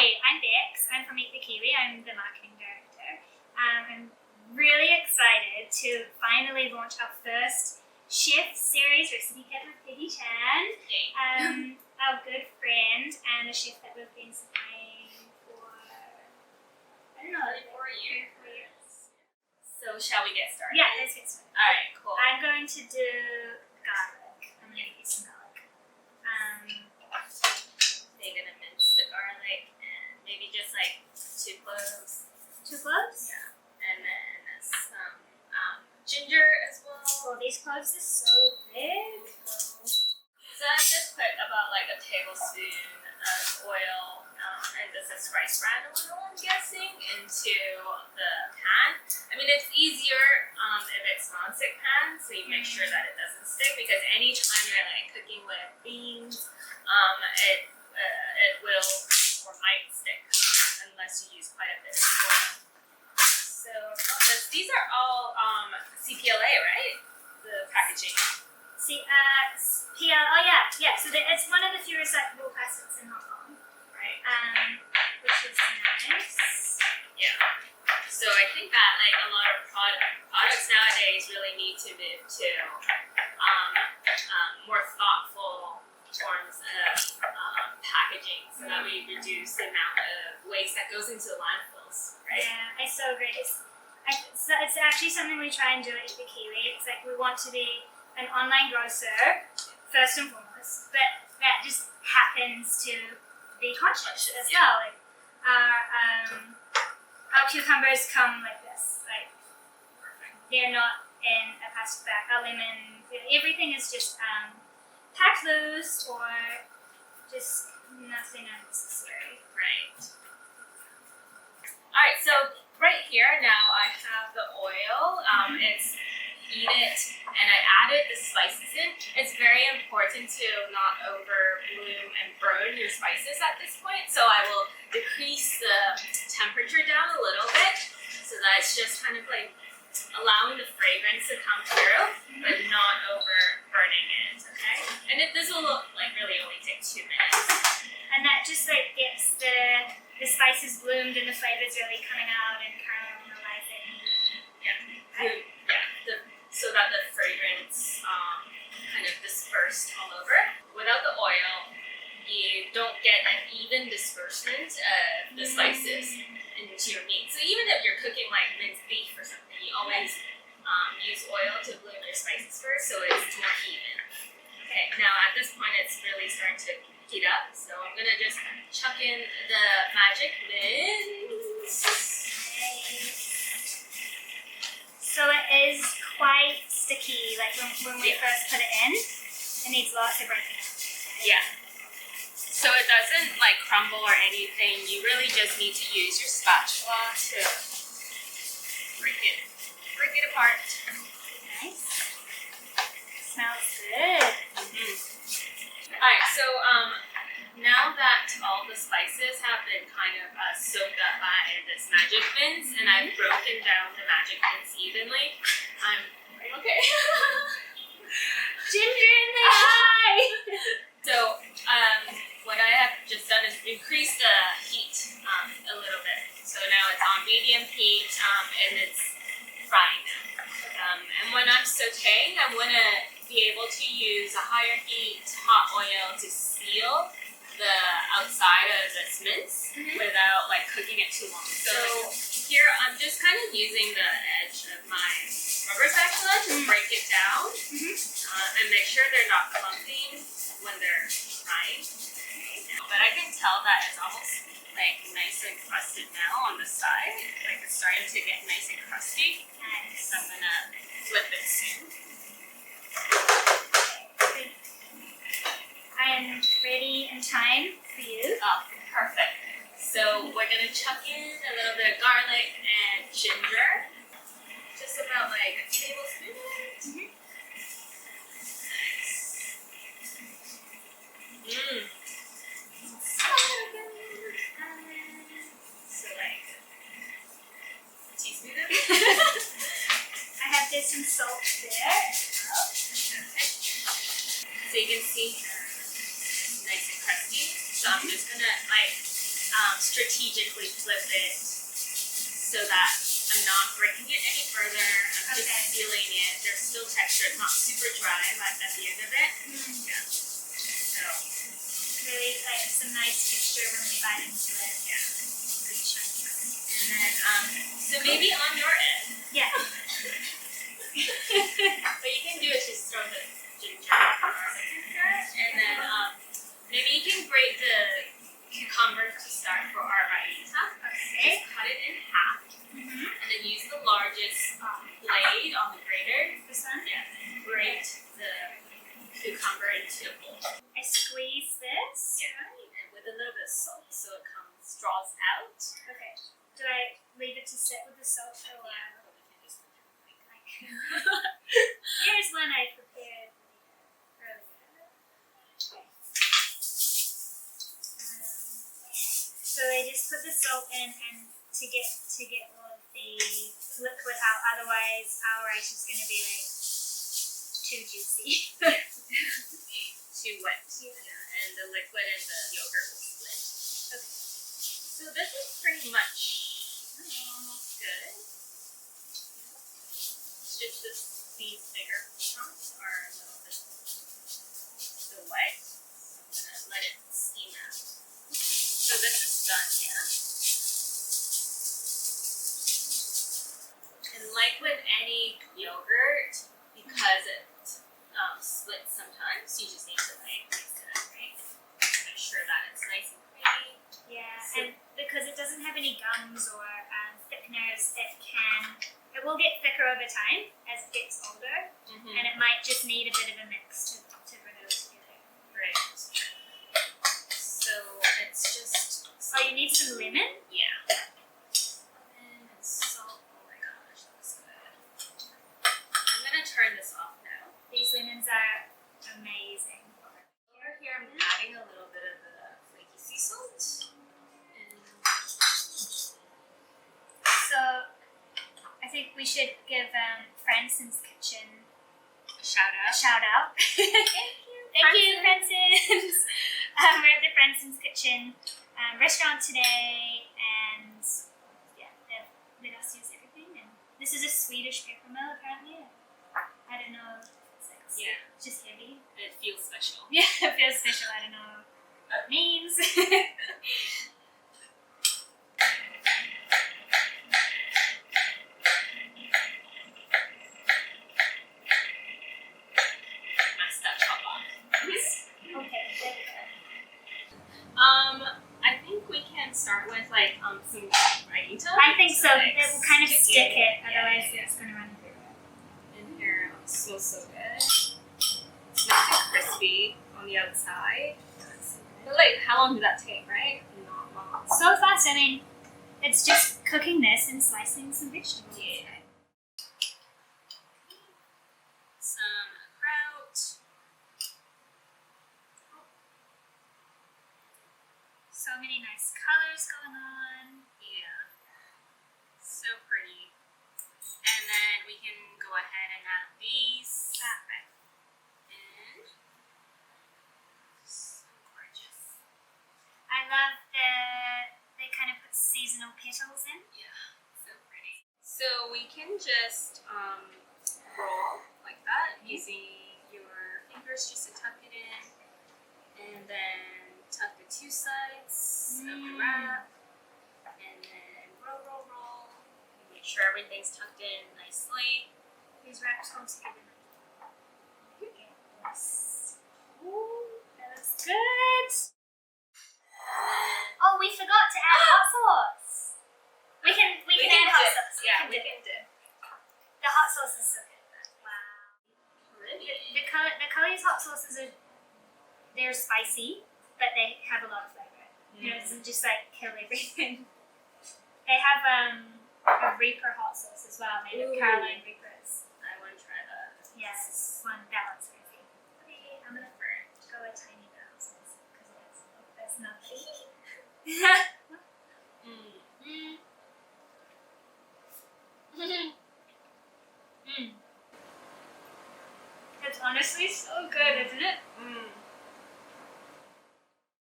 Hi, I'm Bex. I'm from Eat the Kiwi. I'm the marketing director. I'm really excited to finally launch our first chef series, Recipe Kit with Peggy Chan. Our good friend and a chef that we've been supplying for, I don't know, 4 years. 4 years. So shall we get started? Yeah, let's get started. Alright, cool. I'm going to do garlic. I'm going to use some garlic. They're gonna mince the garlic and maybe just like 2 cloves. 2 cloves? Yeah. And then some ginger as well. Oh, these cloves are so big. So I just put about like a tablespoon of oil and this is rice bran oil, I'm guessing, into the pan. I mean, it's easier if it's non-stick pan, so you make sure that it doesn't stick, because anytime you're like cooking with beans, it will or might stick unless you use quite a bit of oil. So these are all CPLA, right? The packaging. Oh yeah. So it's one of the few recyclable plastics in Hong Kong, Right. which is nice. Yeah. So I think that like a lot of products nowadays really need to move to more thoughtful forms of packaging, so that we reduce the amount of waste that goes into the landfills, right? Yeah, I so agree. It's actually something we try and do at Eat the Kiwi. It's like we want to be an online grocer first and foremost, but that just happens to be conscious as well. Like our cucumbers come like this, like they're not in a plastic bag. Our lemon, everything is just packed loose or just nothing unnecessary. Right. Alright, so right here now I have the oil. It's eat it, and I added the spices in. It's very important to not over bloom and burn your spices at this point, so I will decrease the temperature down a little bit so that it's just kind of like allowing the fragrance to come through, but not over burning it, okay? And this will like really only take 2 minutes. And that just like gets the spices bloomed and the flavors really coming out and caramelizing. Yeah. Okay. So that the fragrance kind of dispersed all over. Without the oil, you don't get an even disbursement of the spices into your meat. So even if you're cooking like minced beef or something, you always use oil to bloom your spices first, so it's more even. Okay, now at this point it's really starting to heat up, so I'm gonna just chuck in the magic mince. So it is quite sticky, like when we first put it in. It needs lots of breaking. Yeah. So it doesn't like crumble or anything. You really just need to use your spatula to break it apart. Nice. Smells good. Alright, so now that all the spices have been kind of soaked up by this magic mince, and I've broken down the magic mince evenly, okay. Ginger in the eye! So what I have just done is increase the heat a little bit. So now it's on medium heat and it's frying now. And when I'm sauteing, I want to be able to use a higher heat hot oil to seal the outside of this mince without like cooking it too long. So here I'm just kind of using the edge of my rubber spatula to break it down and make sure they're not clumping when they're frying. But I can tell that it's almost like nice and crusted now on the side. Like it's starting to get nice and crusty. Nice. So I'm gonna flip it soon. I am ready in time for you. Oh, perfect. So we're gonna chuck in a little bit of garlic and ginger. Just about like a tablespoon. So like a teaspoon of it. I have there's some salt there. Okay. So you can see nice and crusty. So I'm just gonna like strategically flip it so that I'm not breaking it any further. I'm just sealing it. There's still texture. It's not super dry at the end of it. Yeah. So really like some nice texture when we bite into it. yeah. Pretty chunky. And then so maybe on your end. Yeah. But you can do it, just throw the ginger and then maybe you can grate the cucumber to start for our raita. Okay. Just cut it in half and then use the largest blade on the grater. This one? Yeah. Grate the cucumber into a bowl. I squeeze this. Yeah. And with a little bit of salt so it draws out. Okay. Do I leave it to sit with the salt for a while? Here's one I prepared earlier. So I just put the salt in and to get all of the liquid out. Otherwise, our rice is going to be like too juicy. Too wet. Yeah. And the liquid and the yogurt will split. Okay. So this is pretty much almost good. Just these bigger chunks are a little bit still wet, so I'm gonna let it steam out. So this is done, yeah. And like with any yogurt, because it splits sometimes, you just need to like mix it up, right? Make sure that it's nice and creamy. Yeah, and because it doesn't have any gums or thickeners, it will get thicker over time as it gets older, and it might just need a bit of a mix to bring it all together. Right. So it's just. Oh, you need some lemon? Yeah. Lemon and salt. Oh my gosh, that's good. I'm gonna turn this off now. These lemons are amazing. Over here, I'm adding a little bit of the flaky sea salt. So, I think we should give Franson's Kitchen A shout a shout out. Thank you, Franson's. We're at the Franson's Kitchen restaurant today, and yeah, they've let us use everything. And this is a Swedish paper mill, apparently. I don't know. It's like just heavy. It feels special. Yeah, it feels special. I don't know what it means. I think we can start with like some raita. I think so. It will kind of stick it, otherwise it's going to run through it. In here, it smells so good. It's nice and crispy on the outside. But like, how long did that take, right? Not long. So fast. I mean, it's just cooking this and slicing some vegetables. Yeah. Some kraut. So many nice colors going on. Yeah. So pretty. And then we can go ahead and add these. Right. And so gorgeous. I love they kind of put seasonal petals in. Yeah. So pretty. So we can just roll like that using your fingers just to tuck it in. And then tuck the two sides of the wrap, and then roll. Make sure everything's tucked in nicely. These wraps hold together. Yes. Ooh, that looks good. Oh, we forgot to add hot sauce. We can add hot sauce. Yeah, we can dip. The hot sauce is so good. Wow. Really? The Cully's hot sauces they're spicy, but they have a lot of flavor. You know, it doesn't just like kill everything. They have a Reaper hot sauce as well, made of Carolina Reapers. I want to try that. Yes, that one's crazy. Okay, I'm gonna go a tiny bit of hot sauce because that's nothing.